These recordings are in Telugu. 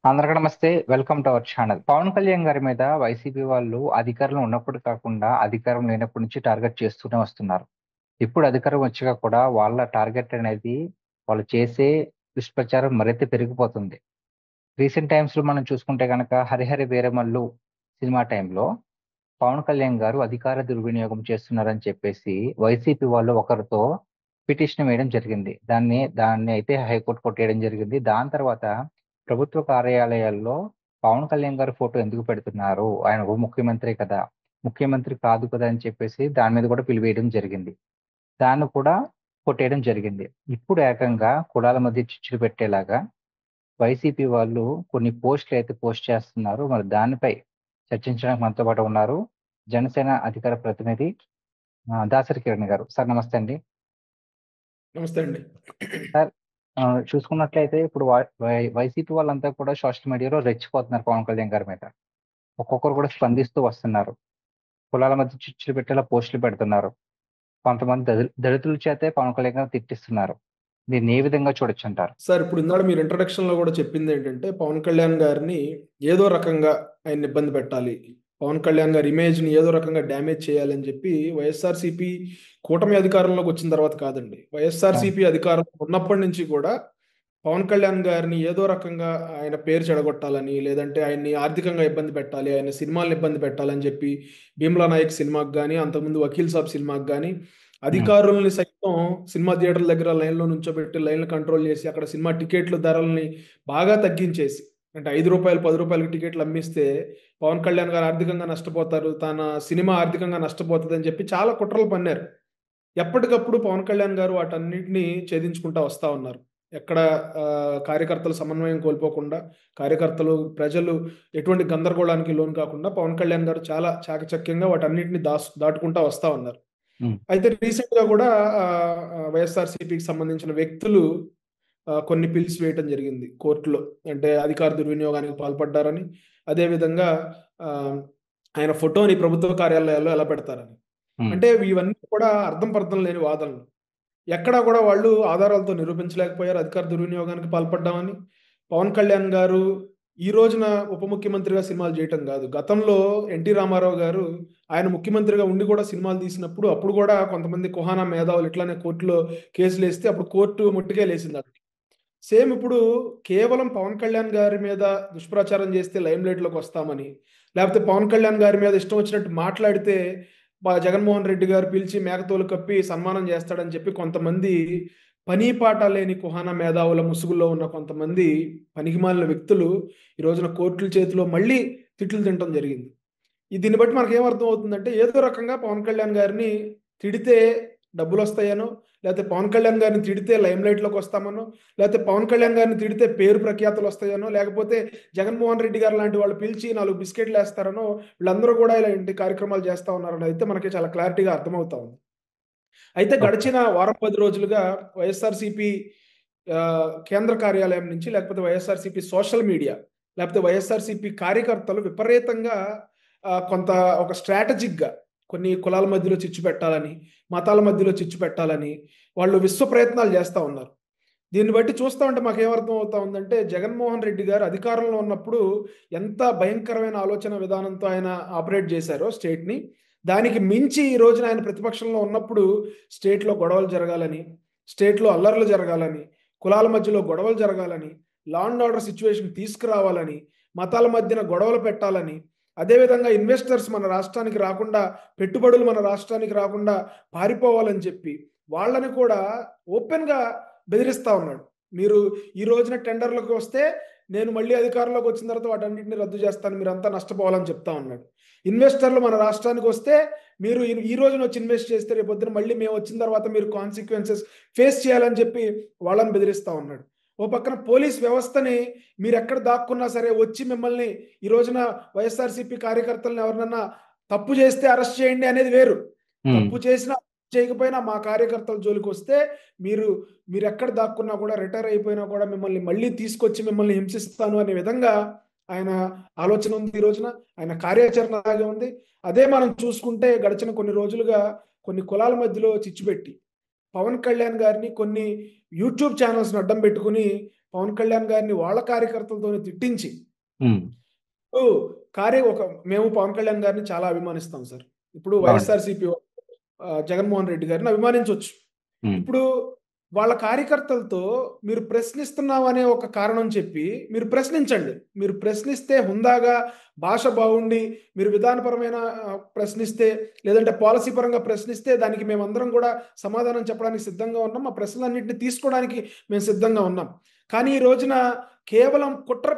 అందరికీ నమస్తే. Welcome to our channel. Pawan Kalyan గారి మీద వైసీపీ వాళ్ళు అధికారంలో ఉన్నప్పుడు కాకుండా అధికారం లేనప్పటి నుంచి టార్గెట్ చేస్తూనే వస్తున్నారు. ఇప్పుడు అధికారం వచ్చాక కూడా వాళ్ళ టార్గెట్ అనేది వాళ్ళు చేసే దుష్ప్రచారం మరింత పెరిగిపోతుంది. రీసెంట్ టైమ్స్‌లో మనం చూసుకుంటే గనక 'హరిహర వీరమల్లు' సినిమా టైంలో పవన్ కళ్యాణ్ గారు అధికార దుర్వినియోగం చేస్తున్నారని చెప్పేసి వైసీపీ వాళ్ళు ఒకరితో పిటిషన్ వేయడం జరిగింది. దాన్ని అయితే హైకోర్టు కొట్టేయడం జరిగింది. దాని తర్వాత ప్రభుత్వ కార్యాలయాల్లో పవన్ కళ్యాణ్ గారి ఫోటో ఎందుకు పెడుతున్నారు? ఆయన ఉప ముఖ్యమంత్రి కదా! ముఖ్యమంత్రి కాదు కదా! అని చెప్పేసి దాని మీద కూడా పిలివేయడం జరిగింది. దాన్ని కూడా కొట్టేయడం జరిగింది. ఇప్పుడు ఏకంగా కులాల మధ్య చిచ్చులు పెట్టేలాగా వైసీపీ వాళ్ళు కొన్ని పోస్టులైతే పోస్ట్ చేస్తున్నారు. మరి దానిపై చర్చించడానికి మనతో పాటు ఉన్నారు. జనసేన అధికార ప్రతినిధి దాసరి కిరణ్ గారు. సార్ నమస్తే అండి. నమస్తే అండి. సార్ చూసుకున్నట్లయితే ఇప్పుడు వైసీపీ వాళ్ళంతా కూడా సోషల్ మీడియాలో రెచ్చిపోతున్నారు పవన్ కళ్యాణ్ గారి మీద. ఒక్కొక్కరు కూడా స్పందిస్తూ వస్తున్నారు. కులాల మధ్య చిచ్చులు పెట్టేలా పోస్టులు పెడుతున్నారు. కొంతమంది దళితుల చేతే పవన్ కళ్యాణ్ గారిని తిట్టిస్తున్నారు. దీన్ని ఏ విధంగా చూడొచ్చంటారు? సార్ ఇప్పుడు ఇందాక మీరు ఇంట్రడక్షన్‌లో కూడా చెప్పింది ఏంటంటే, పవన్ కళ్యాణ్ గారిని ఏదో రకంగా ఆయన్ని ఇబ్బంది పెట్టాలి. పవన్ కళ్యాణ్ గారి ఇమేజ్‌ని ఏదో రకంగా డ్యామేజ్ చేయాలని చెప్పి వైఎస్ఆర్‌సీపీ కూటమి అధికారంలోకి వచ్చిన తర్వాత కాదండి. అవును. వైఎస్ఆర్‌సీపీ అధికారంలో ఉన్నప్పటి నుంచి కూడా పవన్ కళ్యాణ్ గారిని ఏదో రకంగా ఆయన పేరు చెడగొట్టాలని, లేదంటే ఆయన్ని ఆర్థికంగా ఇబ్బంది పెట్టాలి, ఆయన సినిమాల్ని ఇబ్బంది పెట్టాలని చెప్పి 'భీమ్లా నాయక్' సినిమాకి గాని, అంతకుముందు 'వకీల్ సాబ్' సినిమాకి గాని హ్మ్. అధికారుల్ని సైతం సినిమా థియేటర్ల దగ్గర లైన్‌లో నుంచోబెట్టి లైన్‌లు కంట్రోల్ చేసి, అక్కడ సినిమా టికెట్ల ధరల్ని బాగా తగ్గించేసి, అంటే రూ. 5, రూ. 10కి టికెట్లు అమ్మిస్తే పవన్ కళ్యాణ్ గారు ఆర్థికంగా నష్టపోతారు. తన సినిమా ఆర్థికంగా నష్టపోతదని చెప్పి చాలా కుట్రలు పన్నారు. ఎప్పటికప్పుడు పవన్ కళ్యాణ్ గారు వాటన్నిటిని ఛేదించుకుంటా వస్తా ఉన్నారు. ఎక్కడ కార్యకర్తలు సమన్వయం కోల్పోకుండా, కార్యకర్తలు, ప్రజలు ఎటువంటి గందరగోళానికి లోను కాకుండా పవన్ కళ్యాణ్ గారు చాలా చాకచక్యంగా వాటన్నిటిని దాటుకుంటా వస్తా ఉన్నారు. హ్మ్. అయితే రీసెంట్‌గా కూడా వైఎస్ఆర్‌సీపీకి సంబంధించిన వ్యక్తులు కొన్ని పిల్స్ వేయటం జరిగింది కోర్టులో. అంటే అధికార దుర్వినియోగానికి పాల్పడ్డారని, అదే విధంగా ఆహ్, ఆయన ఫోటోని ప్రభుత్వ కార్యాలయాల్లో ఎలా పెడతారని. హ్మ్. అంటే ఇవన్నీ కూడా అర్థం పర్థం లేని వాదనలు. ఎక్కడా కూడా వాళ్ళు ఆధారాలతో నిరూపించలేకపోయారు అధికార దుర్వినియోగానికి పాల్పడ్డామని. పవన్ కళ్యాణ్ గారు ఈ రోజున ఉప ముఖ్యమంత్రిగా సినిమాలు చేయటం గాదు. గతంలో ఎన్టీ రామారావు గారు ఆయన ముఖ్యమంత్రిగా ఉండి కూడా సినిమాలు తీసినప్పుడు, అప్పుడు కూడా కొంతమంది కుహానా మేధావులు ఇట్లానే కోర్టులో కేసులేస్తే అప్పుడు కోర్టు ముట్టికేలేసింది. సేమ్ ఇప్పుడు కేవలం పవన్ కళ్యాణ్ గారి మీద దుష్ప్రచారం చేస్తే లైమ్ లైట్‌లోకి వస్తామని, లేకపోతే పవన్ కళ్యాణ్ గారి మీద ఇష్టం వచ్చినట్టు మాట్లాడితే జగన్మోహన్ రెడ్డి గారు పిలిచి మేకతోలు కప్పి సన్మానం చేస్తాడని చెప్పి కొంతమంది పని పాట లేని కుహానా మేధావుల ముసుగులో ఉన్న కొంతమంది పనికిమాలిన వ్యక్తులు ఈ రోజున కోర్టుల చేతిలో మళ్ళీ తిట్లు తినటం జరిగింది. దీన్ని బట్టి మనకేమర్థం అవుతుందంటే, ఏదో రకంగా పవన్ కళ్యాణ్ గారిని తిడితే డబ్బులొస్తాయనో, లేతే పవన్ కళ్యాణ్ గారిని తిడితే లైమ్‌లైట్‌లోకి వస్తామనో, లేతే పవన్ కళ్యాణ్ గారిని తిడితే పేరు ప్రఖ్యాతులొస్తాయనో, లేకపోతే జగన్మోహన్ రెడ్డి గారు లాంటి వాళ్ళు పిలిచి 4 బిస్కెట్‌లేస్తారనో, వీళ్ళందరూ కూడా ఇలాంటి కార్యక్రమాలు చేస్తా ఉన్నారని అయితే మనకి చాలా క్లారిటీగా అర్థమవుతా ఉంది. అయితే ఓకే. గడిచిన వారం 10 రోజులుగా వైఎస్ఆర్‌సీపీ కేంద్ర కార్యాలయం నుంచి, లేకపోతే వైఎస్ఆర్‌సీపీ సోషల్ మీడియా, లేకపోతే వైఎస్ఆర్‌సీపీ కార్యకర్తలు విపరీతంగా కొంత ఒక స్ట్రాటజిక్‌గా కొన్ని కులాల మధ్యలో చిచ్చు పెట్టాలని, మతాల మధ్యలో చిచ్చు పెట్టాలని వాళ్ళు విశ్వ ప్రయత్నాలు చేస్తా ఉన్నారు. దీన్ని బట్టి చూస్తా ఉంటే మాకేమర్థం అవుతా ఉందంటే, జగన్మోహన్ రెడ్డి గారు అధికారంలో ఉన్నప్పుడు ఎంత భయంకరమైన ఆలోచన విధానంతో ఆయన ఆపరేట్ చేశారో స్టేట్‌ని, దానికి మించి ఈ రోజున ఆయన ప్రతిపక్షంలో ఉన్నప్పుడు స్టేట్‌లో గొడవలు జరగాలని, స్టేట్‌లో అల్లర్లు జరగాలని, కులాల మధ్యలో గొడవలు జరగాలని, లా అండ్ ఆర్డర్ సిట్యుయేషన్ తీసుకురావాలని, మతాల మధ్యన గొడవలు పెట్టాలని, అదేవిధంగా ఇన్వెస్టర్స్ మన రాష్ట్రానికి రాకుండా, పెట్టుబడులు మన రాష్ట్రానికి రాకుండా పారిపోవాలని చెప్పి, వాళ్ళని కూడా ఓపెన్‌గా బెదిరిస్తా ఉన్నాడు. మీరు ఈ రోజున టెండర్‌లోకి వస్తే, నేను మళ్ళీ అధికారంలోకి వచ్చిన తర్వాత వాటన్నిటిని రద్దు చేస్తాను. మీరంతా నష్టపోవాలని చెప్తా ఉన్నాడు. ఇన్వెస్టర్లు మన రాష్ట్రానికొస్తే, మీరు ఈ రోజున వచ్చి ఇన్వెస్ట్ చేస్తే రేపొద్దున మళ్ళీ మేము వచ్చిన తర్వాత మీరు కాన్సిక్వెన్సెస్ ఫేస్ చేయాలని చెప్పి వాళ్ళని బెదిరిస్తా ఉన్నాడు. ఓ పక్కన పోలీస్ వ్యవస్థని మీరెక్కడ దాక్కున్నా సరే వచ్చి మిమ్మల్ని ఈ రోజున వైఎస్ఆర్‌సీపీ కార్యకర్తలను ఎవరినన్నా తప్పు చేస్తే అరెస్ట్ చేయండి అనేది వేరు. హ్మ్. తప్పు చేసినా, చేయకపోయినా మా కార్యకర్తల జోలికొస్తే మీరు మీరెక్కడ దాక్కున్నా కూడా రిటైర్ అయిపోయినా కూడా మిమ్మల్ని మళ్ళీ తీసుకొచ్చి మిమ్మల్ని హింసిస్తాను అనే విధంగా ఆయన ఆలోచన ఉంది ఈ రోజున. ఆయన కార్యాచరణ అలాగే ఉంది. అదే మనం చూసుకుంటే గడిచిన కొన్ని రోజులుగా కొన్ని కులాల మధ్యలో చిచ్చు పెట్టి, పవన్ కళ్యాణ్ గారిని కొన్ని యూట్యూబ్ ఛానెల్స్‌ని అడ్డం పెట్టుకొని పవన్ కళ్యాణ్ గారిని వాళ్ళ కార్యకర్తలతోనే తిట్టించి ఉమ్, మేము పవన్ కళ్యాణ్ గారిని చాలా అభిమానిస్తాం సార్. ఇప్పుడు అవునండి. వైఎస్ఆర్సీపీ జగన్మోహన్ రెడ్డి గారిని అభిమానించవచ్చు. ఉమ్, ఇప్పుడు వాళ్ళ కార్యకర్తలతో మీరు ప్రశ్నిస్తున్నాం అనే ఒక కారణం చెప్పి మీరు ప్రశ్నించండి. మీరు ప్రశ్నిస్తే హుందాగా, భాష బాగుండి, మీరు విధానపరమైన ప్రశ్నిస్తే, లేదంటే పాలసీ పరంగా ప్రశ్నిస్తే దానికి మేమందరం కూడా సమాధానం చెప్పడానికి సిద్ధంగా ఉన్నాం. ఆ ప్రశ్నలన్నింటినీ తీసుకోవడానికి మేము సిద్ధంగా ఉన్నాం. కానీ ఈ రోజున కేవలం కుట్ర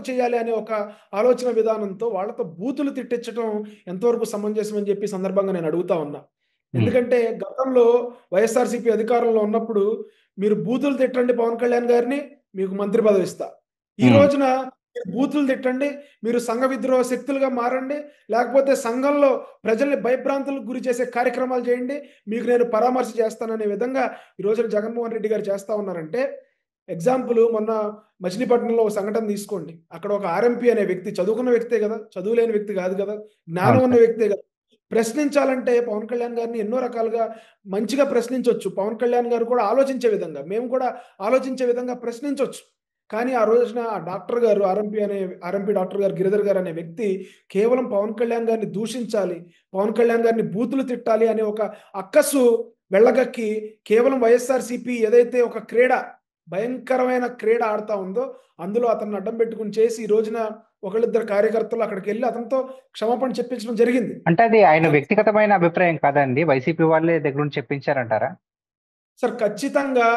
చేయాలి అనే ఒక ఆలోచన విధానంతో వాళ్ళతో బూతులు తిట్టించడం ఎంతవరకు సమంజసం అని చెప్పి సందర్భంగా నేను అడుగుతా ఉన్నా. ఉమ్, ఎందుకంటే గతంలో వైఎస్ఆర్సీపీ అధికారంలో ఉన్నప్పుడు మీరు బూతులు తిట్టండి పవన్ కళ్యాణ్ గారిని, మీకు మంత్రి పదవి ఇస్తా. ఈ ఉమ్, రోజున మీరు బూతులు తిట్టండి, మీరు సంఘ విద్రోహ శక్తులుగా మారండి, లేకపోతే సంఘంలో ప్రజల్ని భయభ్రాంతులకు గురి చేసే కార్యక్రమాలు చేయండి, మీకు నేను పరామర్శ చేస్తాననే విధంగా ఈ రోజున జగన్మోహన్ రెడ్డి గారు చేస్తా ఉన్నారంటే, ఎగ్జాంపుల్ మొన్న మచిలీపట్నంలో ఒక సంఘటన తీసుకోండి. అక్కడ ఒక ఆర్ఎంపీ అనే వ్యక్తి చదువుకున్న వ్యక్తే కదా, చదువులేని వ్యక్తి కాదు కదా, జ్ఞానం అవును ఉన్న సార్. వ్యక్తే కదా. ప్రశ్నించాలంటే పవన్ కళ్యాణ్ గారిని ఎన్నో రకాలుగా మంచిగా ప్రశ్నించవచ్చు. పవన్ కళ్యాణ్ గారు కూడా ఆలోచించే విధంగా, మేము కూడా ఆలోచించే విధంగా ప్రశ్నించవచ్చు. కానీ ఆ రోజున ఆ డాక్టర్ గారు, ఆర్ఎంపీ డాక్టర్ గారు, గిరిధర్ గారు అనే వ్యక్తి కేవలం పవన్ కళ్యాణ్ గారిని దూషించాలి, పవన్ కళ్యాణ్ గారిని బూతులు తిట్టాలి అనే ఒక అక్కసు వెళ్ళగక్కి కేవలం వైఎస్ఆర్సీపీ ఏదైతే ఒక భయంకరమైన క్రీడ ఆడుతా ఉందో అందులో అతన్ని అడ్డం పెట్టుకుని చేసి ఈ రోజున ఒకళ్ళిద్దరు కార్యకర్తలు అక్కడికి వెళ్ళి అతనితో క్షమాపణ చెప్పించడం జరిగింది. అంటే అది ఆయన వ్యక్తిగతమైన అభిప్రాయం కాదండి, వైసీపీ వాళ్ళే దగ్గర నుంచి చెప్పించారంటారా? సార్ ఖచ్చితంగా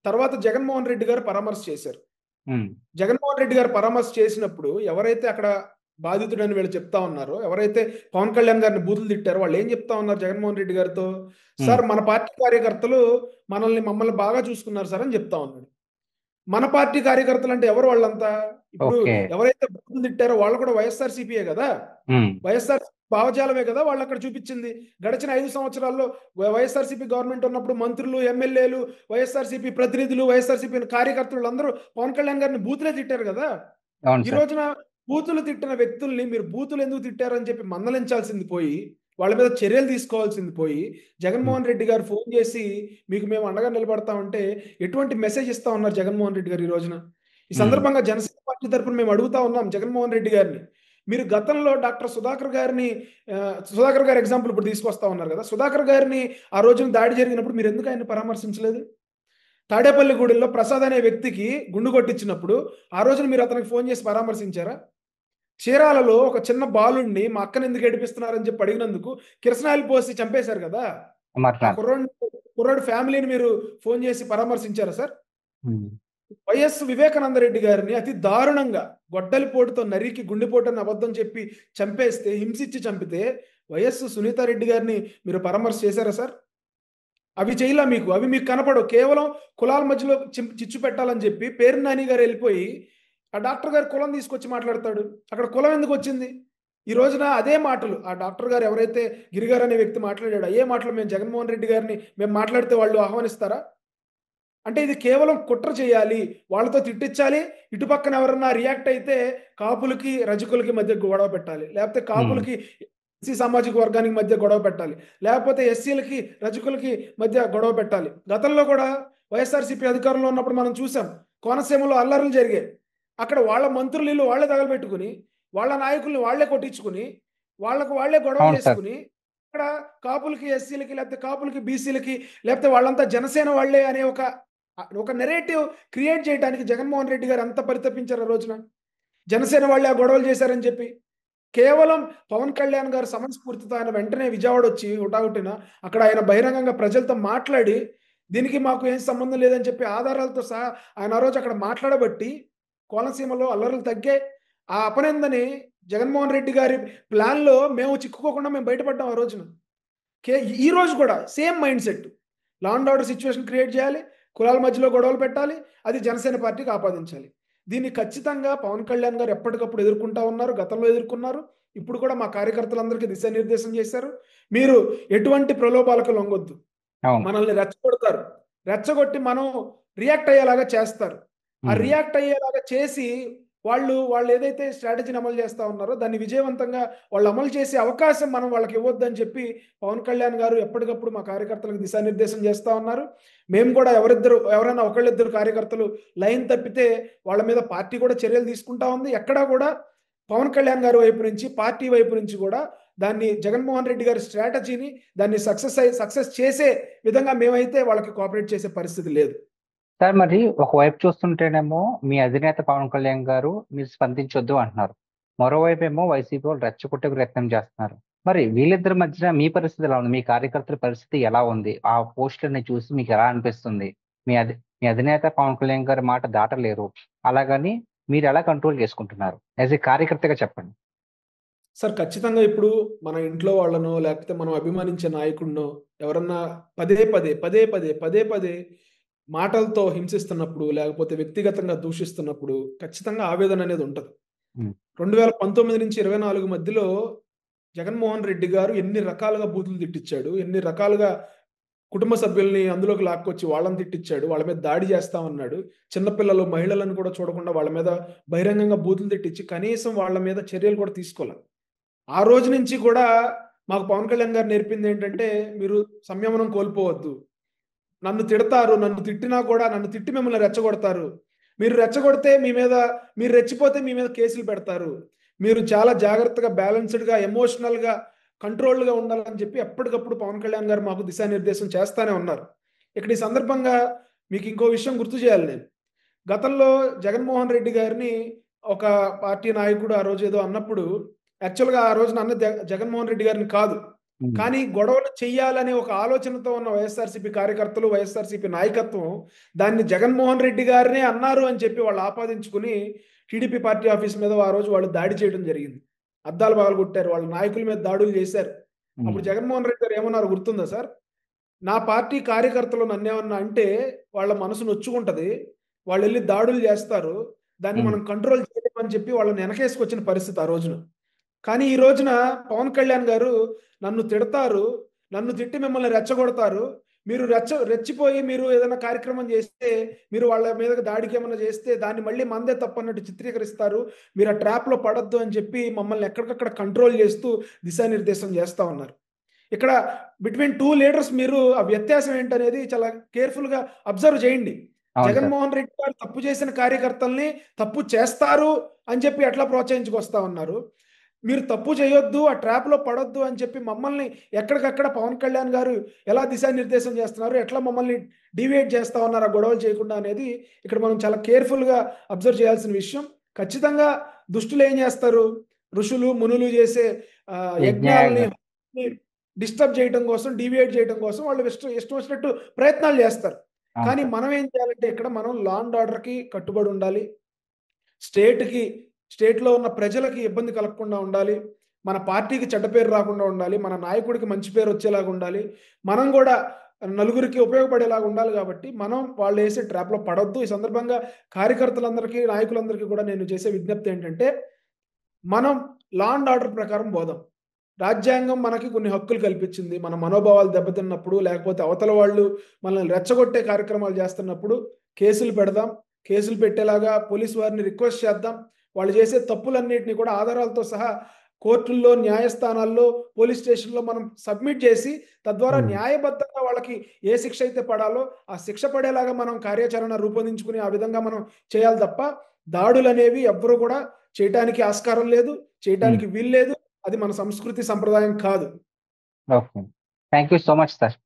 తర్వాత జగన్మోహన్ రెడ్డి గారు పరామర్శ చేశారు. ఉమ్, జగన్మోహన్ రెడ్డి గారు పరామర్శ చేసినప్పుడు ఎవరైతే అక్కడ బాధితుడని వీళ్ళు చెప్తా ఉన్నారో, ఎవరైతే పవన్ కళ్యాణ్ గారిని బూతులు తిట్టారో వాళ్ళు ఏం చెప్తా ఉన్నారు జగన్మోహన్ రెడ్డి గారితో? ఉమ్, సార్ మన పార్టీ కార్యకర్తలు మమ్మల్ని బాగా చూసుకున్నారు సార్ అని చెప్తా ఉన్నాడు. మన పార్టీ కార్యకర్తలు అంటే ఎవరు వాళ్ళంతా? ఇప్పుడు ఓకే. ఎవరైతే బూతులు తిట్టారో వాళ్ళు కూడా వైఎస్ఆర్సీపీయే కదా, ఉమ్, వైఎస్ఆర్ భావజాలమే కదా వాళ్ళు అక్కడ చూపించింది. గడిచిన 5 సంవత్సరాల్లో వైఎస్ఆర్సీపీ గవర్నమెంట్ ఉన్నప్పుడు మంత్రులు, ఎమ్మెల్యేలు, వైఎస్ఆర్సీపీ ప్రతినిధులు, వైఎస్ఆర్సీపీ కార్యకర్తలు అందరూ పవన్ కళ్యాణ్ గారిని బూతులే తిట్టారు కదా. అవును ఈ సార్. రోజున బూతులు తిట్టిన వ్యక్తుల్ని మీరు బూతులు ఎందుకు తిట్టారని చెప్పి మందలించాల్సింది పోయి, వాళ్ళ మీద చర్యలు తీసుకోవాల్సింది పోయి, ఉమ్, జగన్మోహన్ రెడ్డి గారు ఫోన్ చేసి మీకు మేము అండగా నిలబడతామంటే ఎటువంటి మెసేజ్ ఇస్తా ఉన్నారు జగన్మోహన్ రెడ్డి గారు ఈ రోజున? ఈ ఉమ్, సందర్భంగా జనసేన పార్టీ తరఫున మేము అడుగుతా ఉన్నాం జగన్మోహన్ రెడ్డి గారిని, మీరు గతంలో డాక్టర్ సుధాకర్ గారి ఎగ్జాంపుల్ ఇప్పుడు తీసుకొస్తా ఉన్నారు కదా, సుధాకర్ గారిని ఆ రోజున దాడి జరిగినప్పుడు మీరు ఎందుకు ఆయన పరామర్శించలేదు? తాడేపల్లిగూడెంలో ప్రసాద్ అనే వ్యక్తికి గుండు కొట్టించినప్పుడు ఆ రోజున మీరు అతనికి ఫోన్ చేసి పరామర్శించారా? చీరాలలో ఒక చిన్న బాలుడిని మా అక్కని ఎందుకు ఏడిపిస్తున్నారని చెప్పి అడిగినందుకు కిరసనాయిలు పోసి చంపేశారు కదా, ఆ అమర్నాథ్. కుర్రాడు ఫ్యామిలీని మీరు ఫోన్ చేసి పరామర్శించారా సార్? ఉమ్, వైఎస్ వివేకానంద రెడ్డి గారిని అతి దారుణంగా గొడ్డలిపోటుతో నరికి గుండెపోటుని అబద్ధం చెప్పి చంపేస్తే, హింసించి చంపితే వైఎస్ సునీతారెడ్డి గారిని మీరు పరామర్శ చేశారా సార్? అవి చేయలా మీకు, అవి మీకు కనపడవు. కేవలం కులాల మధ్యలో చిచ్చు పెట్టాలని చెప్పి పేరు నాని గారు వెళ్ళిపోయి ఆ డాక్టర్ గారు కులం తీసుకొచ్చి మాట్లాడతాడు. అక్కడ కులం ఎందుకు వచ్చింది? ఈ రోజున అదే మాటలు ఆ డాక్టర్ గారు ఎవరైతే గిరిగారు అనే వ్యక్తి మాట్లాడాడు, అయ్యే మాటలు మేము జగన్మోహన్ రెడ్డి గారిని మేము మాట్లాడితే వాళ్ళు ఆహ్వానిస్తారా? అంటే ఇది కేవలం కుట్ర చేయాలి, వాళ్ళతో తిట్టించాలి, ఇటుపక్కన ఎవరన్నా రియాక్ట్ అయితే కాపులకి రజకులకి మధ్య గొడవ పెట్టాలి, లేకపోతే ఉమ్, కాపులకి ఎస్సీ సామాజిక వర్గానికి మధ్య గొడవ పెట్టాలి, లేకపోతే ఎస్సీలకి రజకులకి మధ్య గొడవ పెట్టాలి. గతంలో కూడా వైఎస్ఆర్సీపీ అధికారంలో ఉన్నప్పుడు మనం చూసాం, కోనసీమలో అల్లర్లు జరిగాయి. అక్కడ వాళ్ళ మంత్రులు ఇల్లు వాళ్ళే తగలబెట్టుకుని, వాళ్ళ నాయకుల్ని వాళ్ళే కొట్టించుకుని, వాళ్ళే గొడవ అవును సార్. చేసుకుని, ఇక్కడ కాపులకి ఎస్సీలకి, లేకపోతే కాపులకి బీసీలకి, లేకపోతే వాళ్ళంతా జనసేన వాళ్ళే అనే ఒక నెరేటివ్ క్రియేట్ చేయడానికి జగన్మోహన్ రెడ్డి గారు అంత పరితపించారు ఆ రోజున. జనసేన వాళ్ళే ఆ గొడవలు చేశారని చెప్పి కేవలం పవన్ కళ్యాణ్ గారు సమయస్ఫూర్తితో ఆయన వెంటనే విజయవాడ వచ్చి హుటాహుటిన అక్కడ ఆయన బహిరంగంగా ప్రజలతో మాట్లాడి దీనికి మాకు ఏం సంబంధం లేదని చెప్పి ఆధారాలతో సహా ఆయన ఆ రోజు అక్కడ మాట్లాడబట్టి కోనసీమలో అల్లర్లు తగ్గాయి. ఆ అపనిందని జగన్మోహన్ రెడ్డి గారి ప్లాన్లో మేము చిక్కుకోకుండా మేము బయటపడ్డాం ఆ రోజున. ఈ రోజు కూడా same mind set, law and order situation create చేయాలి, కులాల మధ్యలో గొడవలు పెట్టాలి, అది జనసేన పార్టీకి ఆపాదించాలి. దీన్ని ఖచ్చితంగా పవన్ కళ్యాణ్ గారు ఎప్పటికప్పుడు ఎదుర్కొంటా ఉన్నారు, గతంలో ఎదుర్కొన్నారు, ఇప్పుడు కూడా మా కార్యకర్తలందరికీ దిశానిర్దేశం చేశారు. మీరు ఎటువంటి ప్రలోభాలకు లొంగొద్దు, అవును. మనల్ని రెచ్చగొడతారు, రెచ్చగొట్టి మనం రియాక్ట్ అయ్యేలాగా చేస్తారు. ఆ ఉమ్, రియాక్ట్ అయ్యేలాగా చేసి వాళ్ళు ఏదైతే స్ట్రాటజీని అమలు చేస్తా ఉన్నారో దాన్ని విజయవంతంగా వాళ్ళు అమలు చేసే అవకాశం మనం వాళ్ళకి ఇవ్వద్దని చెప్పి పవన్ కళ్యాణ్ గారు ఎప్పటికప్పుడు మా కార్యకర్తలకు దిశానిర్దేశం చేస్తా ఉన్నారు. మేము కూడా ఎవరైనా ఒకళ్ళిద్దరు కార్యకర్తలు లైన్ తప్పితే వాళ్ళ మీద పార్టీ కూడా చర్యలు తీసుకుంటా ఉంది. ఎక్కడా కూడా పవన్ కళ్యాణ్ గారి వైపు నుంచి, పార్టీ వైపు నుంచి కూడా దాన్ని జగన్మోహన్ రెడ్డి గారి స్ట్రాటజీని దాన్ని సక్సెస్ చేసే విధంగా మేమైతే వాళ్ళకి కోఆపరేట్ చేసే పరిస్థితి లేదు. సార్ మరి ఒకవైపు చూస్తుంటేనేమో మీ అధినేత పవన్ కళ్యాణ్ గారు మీరు స్పందించొద్దు అంటున్నారు. మరోవైపు ఏమో వైసీపీ వాళ్ళు రెచ్చగొట్టే ప్రయత్నం చేస్తున్నారు. మరి వీళ్ళిద్దరి మధ్యన మీ పరిస్థితి ఎలా ఉంది? మీ కార్యకర్తల పరిస్థితి ఎలా ఉంది? ఆ పోస్టులని చూసి మీకు ఎలా అనిపిస్తుంది? మీ అధినేత పవన్ కళ్యాణ్ గారి మాట దాటలేరు. అలాగని మీరు ఎలా కంట్రోల్ చేసుకుంటున్నారు? యాజ్ ఏ కార్యకర్తగా చెప్పండి. సార్, ఖచ్చితంగా ఇప్పుడు మన ఇంట్లో వాళ్ళనో లేకపోతే మనం అభిమానించే నాయకుడినో ఎవరన్నా పదే పదే పదే పదే పదే పదే మాటలతో హింసిస్తున్నప్పుడు లేకపోతే వ్యక్తిగతంగా దూషిస్తున్నప్పుడు ఖచ్చితంగా ఆవేదన అనేది ఉంటుంది. ఉమ్, 2019 నుంచి 24 మధ్యలో జగన్మోహన్ రెడ్డి గారు ఎన్ని రకాలుగా బూతులు తిట్టించాడు, ఎన్ని రకాలుగా కుటుంబ సభ్యుల్ని అందులోకి లాక్కొచ్చి వాళ్ళని తిట్టించాడు, వాళ్ళ మీద దాడి చేస్తా ఉన్నాడు. చిన్నపిల్లలు, మహిళలను కూడా చూడకుండా వాళ్ళ మీద బహిరంగంగా బూతులు తిట్టించి కనీసం వాళ్ళ మీద చర్యలు కూడా తీసుకోవాలి. ఆ రోజు నుంచి కూడా మాకు పవన్ కళ్యాణ్ గారు నేర్పింది ఏంటంటే, మీరు సంయమనం కోల్పోవద్దు. నన్ను తిడతారు, నన్ను తిట్టినా కూడా నన్ను తిట్టి మిమ్మల్ని రెచ్చగొడతారు. మీరు రెచ్చగొడితే మీరు రెచ్చిపోతే మీ మీద కేసులు పెడతారు. మీరు చాలా జాగ్రత్తగా, బ్యాలెన్స్డ్గా, ఎమోషనల్గా, కంట్రోల్డ్గా ఉండాలని చెప్పి ఎప్పటికప్పుడు పవన్ కళ్యాణ్ గారు మాకు దిశానిర్దేశం చేస్తానే ఉన్నారు. ఇక్కడ ఈ సందర్భంగా మీకు ఇంకో విషయం గుర్తు చేయాలి నేను. గతంలో జగన్మోహన్ రెడ్డి గారిని ఒక పార్టీ నాయకుడు ఆ రోజు ఏదో అన్నప్పుడు, యాక్చువల్గా ఆ రోజున అన్న జగన్మోహన్ రెడ్డి గారిని కాదు, ఉమ్, కానీ గొడవలు చెయ్యాలనే ఒక ఆలోచనతో ఉన్న వైఎస్ఆర్సీపీ కార్యకర్తలు, వైఎస్ఆర్సీపీ నాయకత్వం దాన్ని జగన్మోహన్ రెడ్డి గారినే అన్నారు అని చెప్పి వాళ్ళు ఆపాదించుకుని టీడీపీ పార్టీ ఆఫీస్ మీద ఆ రోజు వాళ్ళు దాడి చేయడం జరిగింది. అద్దాలు పగలగొట్టారు, వాళ్ళ నాయకుల మీద దాడులు చేశారు. అప్పుడు ఉమ్, జగన్మోహన్ రెడ్డి గారు ఏమన్నారు గుర్తుందా సార్? నా పార్టీ కార్యకర్తలు నన్నేమన్నా అంటే వాళ్ళ మనసు నొచ్చుకుంటది, వాళ్ళు వెళ్ళి దాడులు చేస్తారు, దాన్ని ఉమ్, మనం కంట్రోల్ చేయలేమని చెప్పి వాళ్ళని వెనకేసుకొచ్చిన పరిస్థితి ఆ రోజున. కానీ ఈ రోజున పవన్ కళ్యాణ్ గారు నన్ను తిడతారు, నన్ను తిట్టి మిమ్మల్ని రెచ్చగొడతారు, మీరు రెచ్చిపోయి మీరు ఏదైనా కార్యక్రమం చేస్తే, మీరు వాళ్ళ మీద దాడికి ఏమైనా చేస్తే దాన్ని మళ్ళీ మందే తప్పన్నట్టు చిత్రీకరిస్తారు, మీరు ఆ ట్రాప్లో పడొద్దు అని చెప్పి మమ్మల్ని ఎక్కడికక్కడ కంట్రోల్ చేస్తూ దిశానిర్దేశం చేస్తా ఉన్నారు. ఇక్కడ బిట్వీన్ టూ లీడర్స్ మీరు ఆ వ్యత్యాసం ఏంటనేది చాలా కేర్ఫుల్గా అబ్జర్వ్ చేయండి. అవును సార్. జగన్మోహన్ రెడ్డి గారు తప్పు చేసిన కార్యకర్తల్ని తప్పు చేస్తారు అని చెప్పి ఎట్లా ప్రోత్సహించుకొస్తా ఉన్నారు, మీరు తప్పు చేయొద్దు, ఆ ట్రాప్లో పడొద్దు అని చెప్పి మమ్మల్ని ఎక్కడికక్కడ పవన్ కళ్యాణ్ గారు ఎలా దిశానిర్దేశం చేస్తున్నారు, ఎట్లా మమ్మల్ని డివేట్ చేస్తా ఉన్నారు ఆ గొడవలు చేయకుండా అనేది ఇక్కడ మనం చాలా కేర్ఫుల్గా అబ్జర్వ్ చేయాల్సిన విషయం. ఖచ్చితంగా దుష్టులు ఏం చేస్తారు, ఋషులు మునులు చేసే యజ్ఞాలని యజ్ఞయాగం. డిస్టర్బ్ చేయడం కోసం, డివియేట్ చేయడం కోసం వాళ్ళు ఇష్టం వచ్చినట్టు ప్రయత్నాలు చేస్తారు. అవును కానీ సార్. మనం ఏం చేయాలంటే ఇక్కడ మనం లా అండ్ ఆర్డర్కి కట్టుబడి ఉండాలి. స్టేట్కి స్టేట్లో ఉన్న ప్రజలకి ఇబ్బంది కలగకుండా ఉండాలి. మన పార్టీకి చెడ్డ పేరు రాకుండా ఉండాలి. మన నాయకుడికి మంచి పేరు వచ్చేలాగా ఉండాలి. మనం కూడా నలుగురికి ఉపయోగపడేలాగా ఉండాలి. కాబట్టి మనం వాళ్ళు వేసే ట్రాప్లో పడొద్దు. ఈ సందర్భంగా కార్యకర్తలందరికీ, నాయకులందరికీ కూడా నేను చేసే విజ్ఞప్తి ఏంటంటే, మనం లా అండ్ ఆర్డర్ ప్రకారం పోదాం. రాజ్యాంగం మనకి కొన్ని హక్కులు కల్పించింది. మన మనోభావాలు దెబ్బతిన్నప్పుడు, లేకపోతే అవతల వాళ్ళు మనల్ని రెచ్చగొట్టే కార్యక్రమాలు చేస్తున్నప్పుడు కేసులు పెడదాం. కేసులు పెట్టేలాగా పోలీసు వారిని రిక్వెస్ట్ చేద్దాం. వాళ్ళు చేసే తప్పులన్నిటిని కూడా ఆధారాలతో సహా కోర్టుల్లో, న్యాయస్థానాల్లో, పోలీస్ స్టేషన్లో మనం సబ్మిట్ చేసి, తద్వారా ఉమ్, న్యాయబద్ధంగా వాళ్ళకి ఏ శిక్ష అయితే పడాలో ఆ శిక్ష పడేలాగా మనం కార్యాచరణ రూపొందించుకుని ఆ విధంగా మనం చేయాలి తప్ప, దాడులు అనేవి ఎవ్వరూ కూడా చేయటానికి ఆస్కారం లేదు, ఉమ్. చేయటానికి వీల్లేదు. అది మన సంస్కృతి సంప్రదాయం కాదు. Okay. Thank you so much sir.